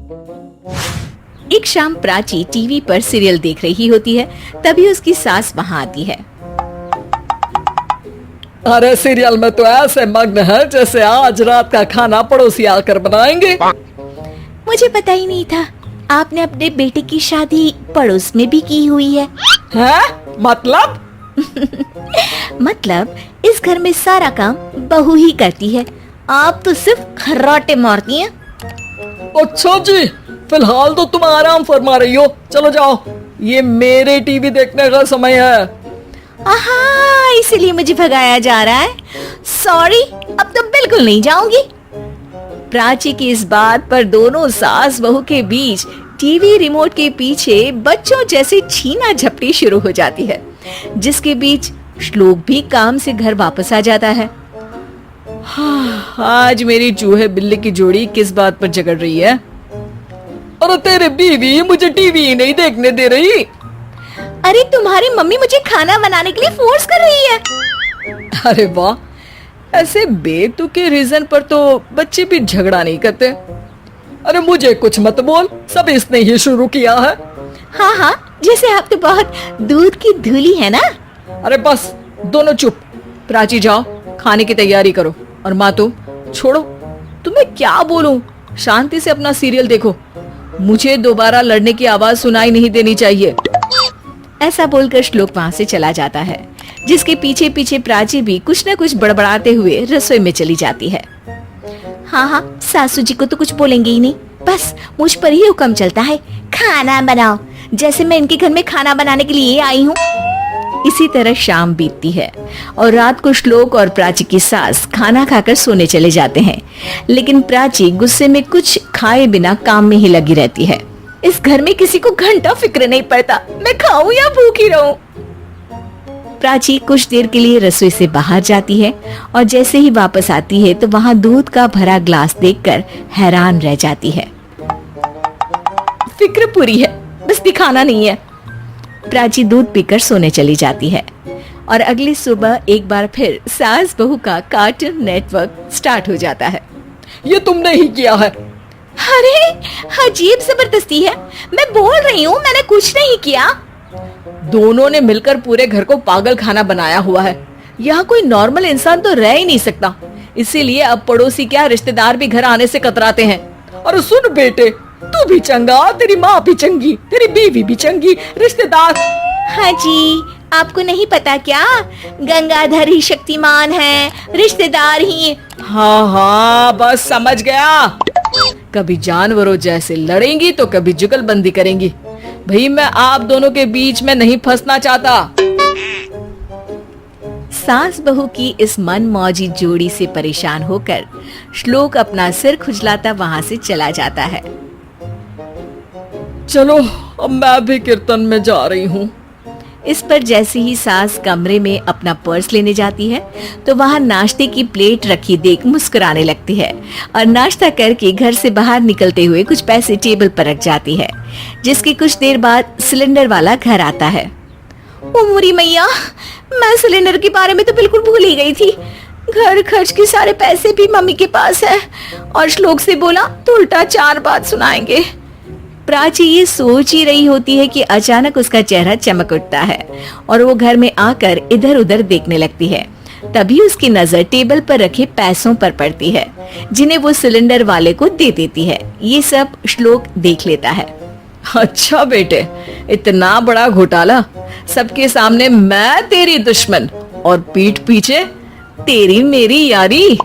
एक शाम प्राची टीवी पर सीरियल देख रही होती है, तभी उसकी सास वहाँ आती है। अरे सीरियल में तो ऐसे मग्न है जैसे आज रात का खाना पड़ोसी आकर बनाएंगे। मुझे पता ही नहीं था आपने अपने बेटे की शादी पड़ोस में भी की हुई है। हैं? मतलब? मतलब इस घर में सारा काम बहू ही करती है, आप तो सिर्फ खर्राटे मारती हैं। अच्छा जी, फिलहाल तो तुम आराम फरमा रही हो, चलो जाओ, ये मेरे टीवी देखने का समय है। आहा, इसीलिए मुझे भगाया जा रहा है। सॉरी, अब तो बिल्कुल नहीं जाऊंगी। प्राची की इस बात पर दोनों सास बहू के बीच टीवी रिमोट के पीछे बच्चों जैसी छीना झपटी शुरू हो जाती है, जिसके बीच श्लोक भी काम से घर वापस आ जाता है। आज मेरी चूहे बिल्ली की जोड़ी किस बात पर झगड़ रही है? अरे तेरे बीवी मुझे टीवी ही नहीं देखने दे रही। अरे तुम्हारी मम्मी मुझे खाना बनाने के लिए फोर्स कर रही है। अरे वाह, ऐसे बेतुके रीजन पर तो बच्चे भी झगड़ा नहीं करते। अरे मुझे कुछ मत बोल, सब इसने ही शुरू किया है। हाँ हाँ, जैसे आप तो बहुत दूध की धूली है ना। अरे बस, दोनों चुप। प्राची जाओ, खाने की तैयारी करो। और माँ तुम छोड़ो, तुम्हें क्या बोलूं, शांति से अपना सीरियल देखो, मुझे दोबारा लड़ने की आवाज सुनाई नहीं देनी चाहिए। ऐसा बोलकर श्लोक वहाँ से चला जाता है, जिसके पीछे पीछे प्राची भी कुछ न कुछ बड़बड़ाते हुए रसोई में चली जाती है। हाँ हाँ, सासू जी को तो कुछ बोलेंगे ही नहीं, बस मुझ पर ही हुक्म चलता है, खाना बनाओ, जैसे मैं इनके घर में खाना बनाने के लिए आई हूँ। इसी तरह शाम बीतती है और रात को श्लोक और प्राची की सास खाना खाकर सोने चले जाते हैं, लेकिन प्राची गुस्से में कुछ खाए बिना काम में ही लगी रहती है। इस घर में किसी को घंटा फिक्र नहीं पड़ता, मैं खाऊं या भूखी रहूं। प्राची कुछ देर के लिए रसोई से बाहर जाती है और जैसे ही वापस आती है तो वहाँ दूध का भरा ग्लास देखकर हैरान रह जाती है। फिक्र पूरी है, बस दिखाना नहीं है। प्राची दूध पीकर सोने चली जाती है और अगली सुबह एक बार फिर सास बहू का कार्टून नेटवर्क स्टार्ट हो जाता है। ये तुमने ही किया है। अरे अजीब जबरदस्ती है, मैं बोल रही हूँ मैंने कुछ नहीं किया। दोनों ने मिलकर पूरे घर को पागल खाना बनाया हुआ है। यहाँ कोई नॉर्मल इंसान तो रह ही नहीं सकता, इसीलिए अब पड़ोसी क्या रिश्तेदार भी घर आने से कतराते हैं। और सुन बेटे, तू भी चंगा, तेरी माँ भी चंगी, तेरी बीवी भी चंगी, रिश्तेदार। हाँ जी, आपको नहीं पता क्या, गंगाधर ही शक्तिमान है, रिश्तेदार ही। हाँ हाँ, बस समझ गया। कभी जानवरों जैसे लड़ेंगी तो कभी जुगलबंदी करेंगी। भाई मैं आप दोनों के बीच में नहीं फंसना चाहता। सास बहू की इस मनमौजी जोड़ी से परेशान होकर श्लोक अपना सिर खुजलाता वहाँ से चला जाता है। चलो अब मैं भी कीर्तन में जा रही हूँ। इस पर जैसे ही सास कमरे में अपना पर्स लेने जाती है तो वहाँ नाश्ते की प्लेट रखी देख मुस्कुराने लगती है और नाश्ता करके घर से बाहर निकलते हुए कुछ पैसे टेबल पर रख जाती है, जिसके कुछ देर बाद सिलेंडर वाला घर आता है। ओ मुरी मैया, मैं सिलेंडर के बारे में तो बिल्कुल भूल ही गई थी। घर खर्च के सारे पैसे भी मम्मी के पास है और श्लोक से बोला तो उल्टा 4 बात सुनाएंगे। प्राची ये सोच ही रही होती है कि अचानक उसका चेहरा चमक उठता है और वो घर में आकर इधर उधर देखने लगती है। तभी उसकी नजर टेबल पर रखे पैसों पर पड़ती है, जिन्हें वो सिलेंडर वाले को दे देती है। ये सब श्लोक देख लेता है। अच्छा बेटे, इतना बड़ा घोटाला, सबके सामने मैं तेरी दुश्मन और पीठ पीछे तेरी मेरी यारी।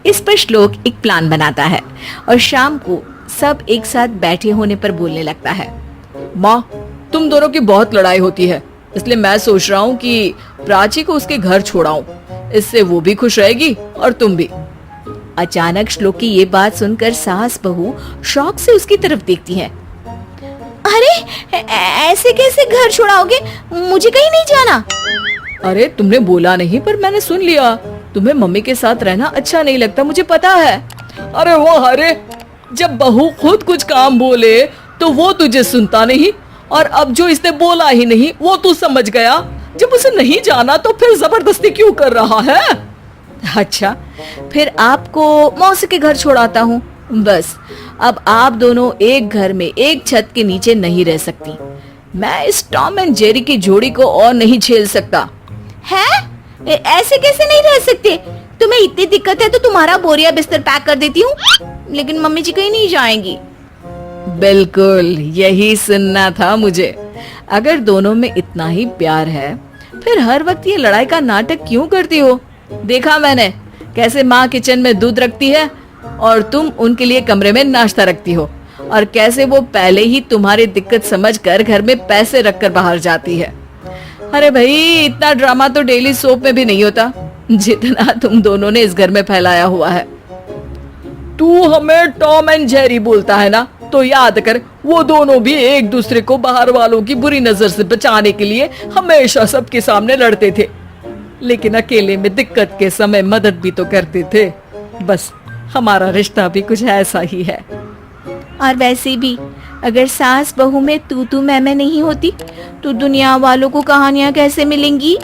इस पर श्लोक एक प्लान बनाता है और शाम को सब एक साथ बैठे होने पर बोलने लगता है। माँ, तुम दोनों की बहुत लड़ाई होती है, इसलिए मैं सोच रहा हूँ कि प्राची को उसके घर छोड़ाऊं, इससे वो भी खुश रहेगी और तुम भी। अचानक श्लोक की ये बात सुनकर सास बहू शौक से उसकी तरफ देखती हैं। अरे ऐसे कैसे घर छोड़ाओगे, मुझे कहीं नहीं जाना। अरे तुमने बोला नहीं पर मैंने सुन लिया, तुम्हें मम्मी के साथ रहना अच्छा नहीं लगता, मुझे पता है। अरे वो अरे, जब बहू खुद कुछ काम बोले तो वो तुझे सुनता नहीं, और अब जो इसने बोला ही नहीं वो तू समझ गया। जब उसे नहीं जाना तो फिर जबरदस्ती क्यों कर रहा है? अच्छा, फिर आपको मौसी के घर छोड़ाता हूँ, बस अब आप दोनों एक घर में एक छत के नीचे नहीं रह सकती। मैं इस टॉम एंड जेरी की जोड़ी को और नहीं झेल सकता। है? ऐसे कैसे नहीं रह सकते? तुम्हें इतनी दिक्कत है तो तुम्हारा बोरिया बिस्तर पैक कर देती हूँ, लेकिन मम्मी जी कहीं नहीं जाएंगी। बिल्कुल यही सुनना था मुझे। अगर दोनों में इतना ही प्यार है फिर हर वक्त ये लड़ाई का नाटक क्यों करती हो? देखा मैंने कैसे माँ किचन में दूध रखती है और तुम उनके लिए कमरे में नाश्ता रखती हो, और कैसे वो पहले ही तुम्हारी दिक्कत समझकर घर में पैसे रखकर बाहर जाती है। अरे भाई, इतना ड्रामा तो डेली सोप में भी नहीं होता जितना तुम दोनों ने इस घर में फैलाया हुआ है। तू हमें टॉम एंड जेरी बोलता है ना, तो याद कर वो दोनों भी एक दूसरे को बाहर वालों की बुरी नजर से बचाने के लिए हमेशा सबके सामने लड़ते थे, लेकिन अकेले में दिक्कत के समय मदद भी तो करते थे। बस हमारा रिश्ता भी कुछ ऐसा ही है। और वैसे भी अगर सास बहू में तू मैं नहीं होती तो दुनिया वालों को कहानियां कैसे मिलेंगी?